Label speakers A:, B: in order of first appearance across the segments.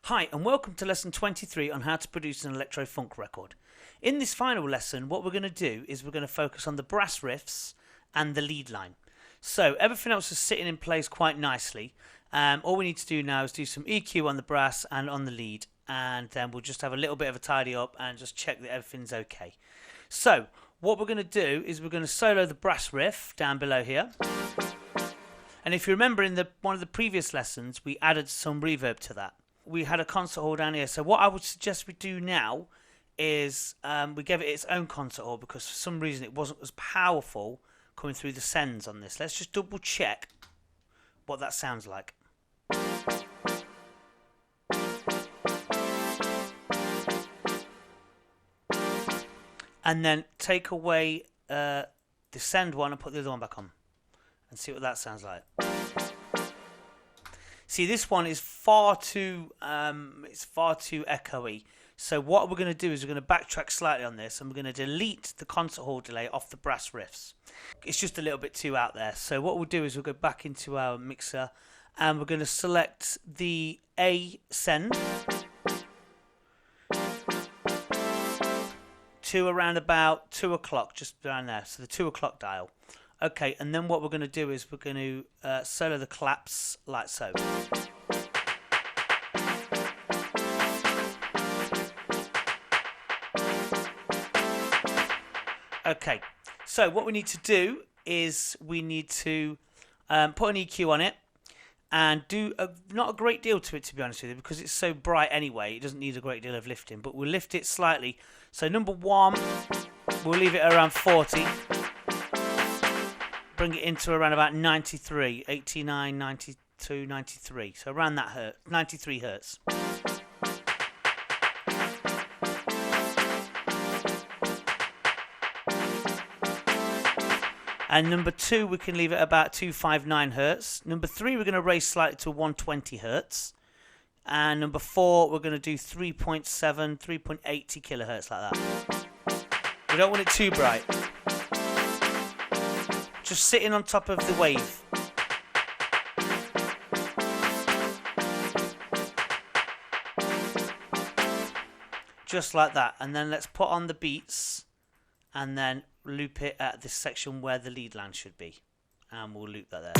A: Hi and welcome to lesson 23 on how to produce an electro-funk record. In this final lesson what we're going to do is we're going to focus on the brass riffs and the lead line. So everything else is sitting in place quite nicely. All we need to do now is do some EQ on the brass and on the lead, and then we'll just have a little bit of a tidy up and just check that everything's okay. So what we're going to do is we're going to solo the brass riff down below here. And if you remember in one of the previous lessons we added some reverb to that. We had a concert hall down here, so what I would suggest we do now is we gave it its own concert hall because for some reason it wasn't as powerful coming through the sends on this. Let's just double check what that sounds like. And then take away the send one and put the other one back on and see what that sounds like. See, this one is far too echoey. So what we're going to do is we're going to backtrack slightly on this and we're going to delete the concert hall delay off the brass riffs. It's just a little bit too out there. So what we'll do is we'll go back into our mixer and we're going to select the A send to around about 2 o'clock, just around there. So the 2 o'clock dial. Okay, and then what we're going to do is we're going to solo the claps like so. Okay, so what we need to do is we need to put an EQ on it and do not a great deal to it, to be honest with you, because it's so bright anyway. It doesn't need a great deal of lifting, but we'll lift it slightly. So number 1, we'll leave it around 40. Bring it into around about 93, 89, 92, 93. So around that 93 hertz. And number 2, we can leave it about 259 hertz. Number 3, we're going to raise slightly to 120 hertz. And number 4, we're going to do 3.7, 3.80 kilohertz like that. We don't want it too bright. Just sitting on top of the wave. Just like that. And then let's put on the beats and then loop it at this section where the lead line should be. And we'll loop that there.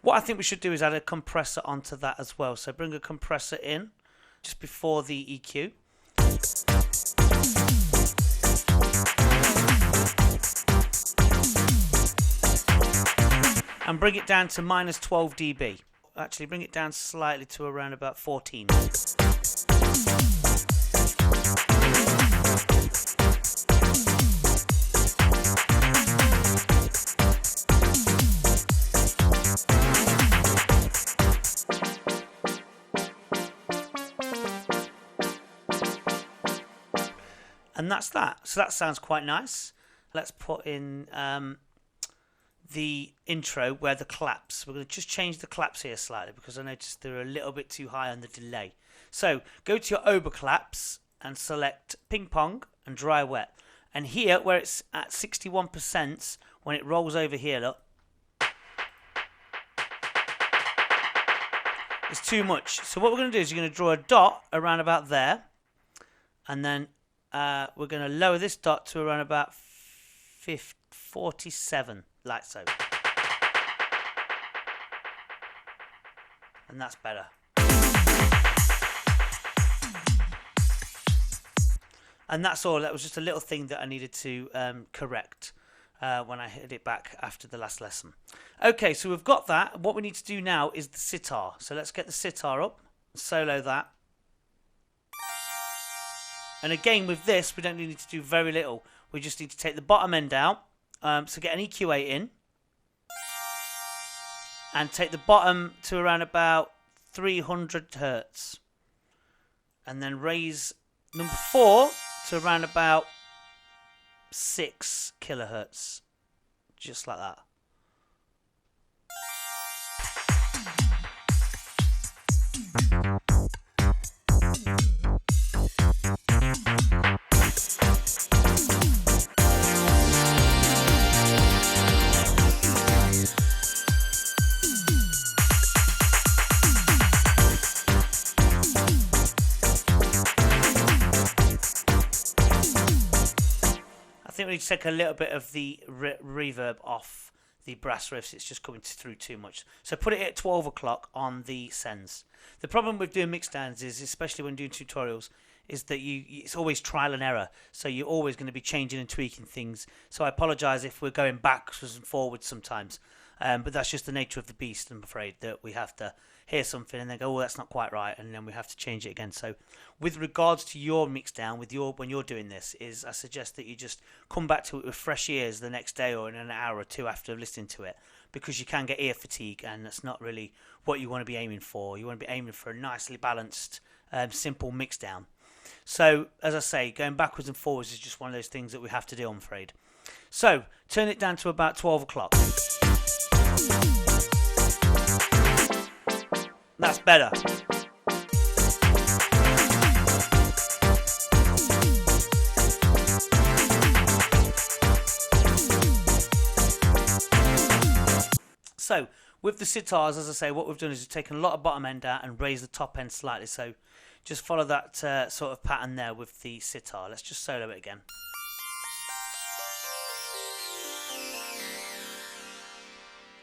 A: What I think we should do is add a compressor onto that as well. So bring a compressor in just before the EQ. And bring it down to minus 12 dB. Actually, bring it down slightly to around about 14. And that's that. So that sounds quite nice. Let's put in the intro where the claps. We're going to just change the claps here slightly because I noticed they're a little bit too high on the delay. So go to your ober claps and select ping pong and dry wet. And here where it's at 61%, when it rolls over here, look, it's too much. So what we're going to do is you're going to draw a dot around about there, and then we're going to lower this dot to around about 47, like so. And that's better. And that's all. That was just a little thing that I needed to correct when I hit it back after the last lesson. Okay, so we've got that. What we need to do now is the sitar. So let's get the sitar up, solo that. And again, with this, we don't need to do very little. We just need to take the bottom end out. So get an EQ8 in. And take the bottom to around about 300 hertz. And then raise number 4 to around about 6 kilohertz. Just like that. think we need to take a little bit of the reverb off the brass riffs. It's just coming through too much. So put it at 12 o'clock on the sends. The problem with doing mixdowns is, especially when doing tutorials, is that it's always trial and error. So you're always going to be changing and tweaking things. So I apologise if we're going backwards and forwards sometimes. But that's just the nature of the beast, I'm afraid, that we have to hear something and then go, oh, that's not quite right, and then we have to change it again. So with regards to your mixdown, when you're doing this, I suggest that you just come back to it with fresh ears the next day or in an hour or two after listening to it, because you can get ear fatigue, and that's not really what you want to be aiming for. You want to be aiming for a nicely balanced, simple mixdown. So, as I say, going backwards and forwards is just one of those things that we have to do, I'm afraid. So, turn it down to about 12 o'clock. That's better. So, with the sitars, as I say, what we've done is we've taken a lot of bottom end out and raised the top end slightly. So, just follow that sort of pattern there with the sitar. Let's just solo it again.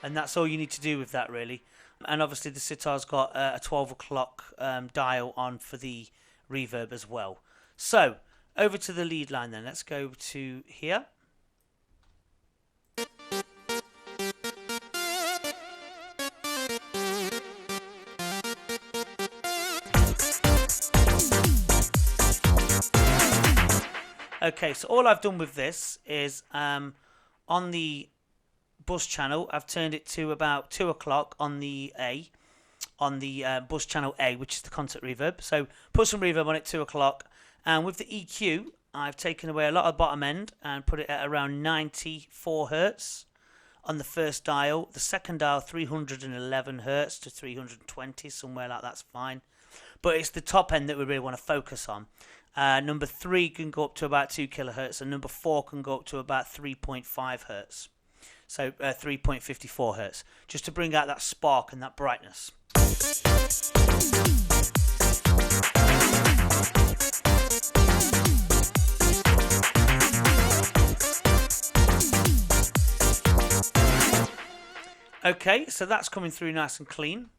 A: And that's all you need to do with that, really. And obviously the sitar's got a 12 o'clock dial on for the reverb as well. So, over to the lead line then. Let's go to here. Okay, so all I've done with this is on the bus channel, I've turned it to about 2 o'clock on the bus channel A, which is the concert reverb. So put some reverb on it, 2 o'clock. And with the EQ, I've taken away a lot of bottom end and put it at around 94 hertz on the first dial. The second dial, 311 hertz to 320, somewhere like that's fine. But it's the top end that we really want to focus on. Number 3 can go up to about 2 kilohertz, and number 4 can go up to about 3.5 hertz. So 3.54 hertz, just to bring out that spark and that brightness. Okay, so that's coming through nice and clean.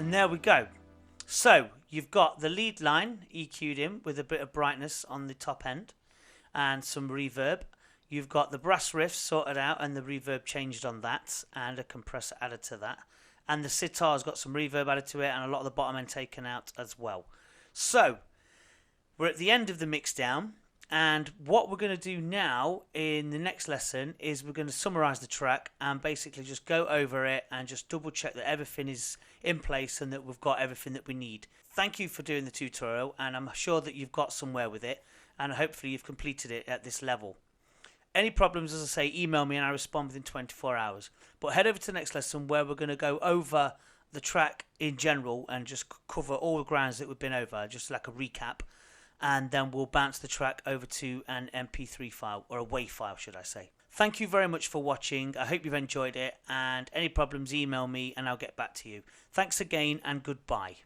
A: There we go. So you've got the lead line EQ'd in with a bit of brightness on the top end and some reverb. You've got the brass riffs sorted out and the reverb changed on that and a compressor added to that. And the sitar's got some reverb added to it and a lot of the bottom end taken out as well. So we're at the end of the mix down, and what we're going to do now in the next lesson is we're going to summarize the track and basically just go over it and just double check that everything is in place and that we've got everything that we need. Thank you for doing the tutorial, and I'm sure that you've got somewhere with it, and hopefully you've completed it at this level. Any problems, as I say, email me and I respond within 24 hours. But head over to the next lesson where we're going to go over the track in general and just cover all the grounds that we've been over, just like a recap. and then we'll bounce the track over to an MP3 file, or a WAV file should I say. Thank you very much for watching. I hope you've enjoyed it, and any problems email me and I'll get back to you. Thanks again and goodbye.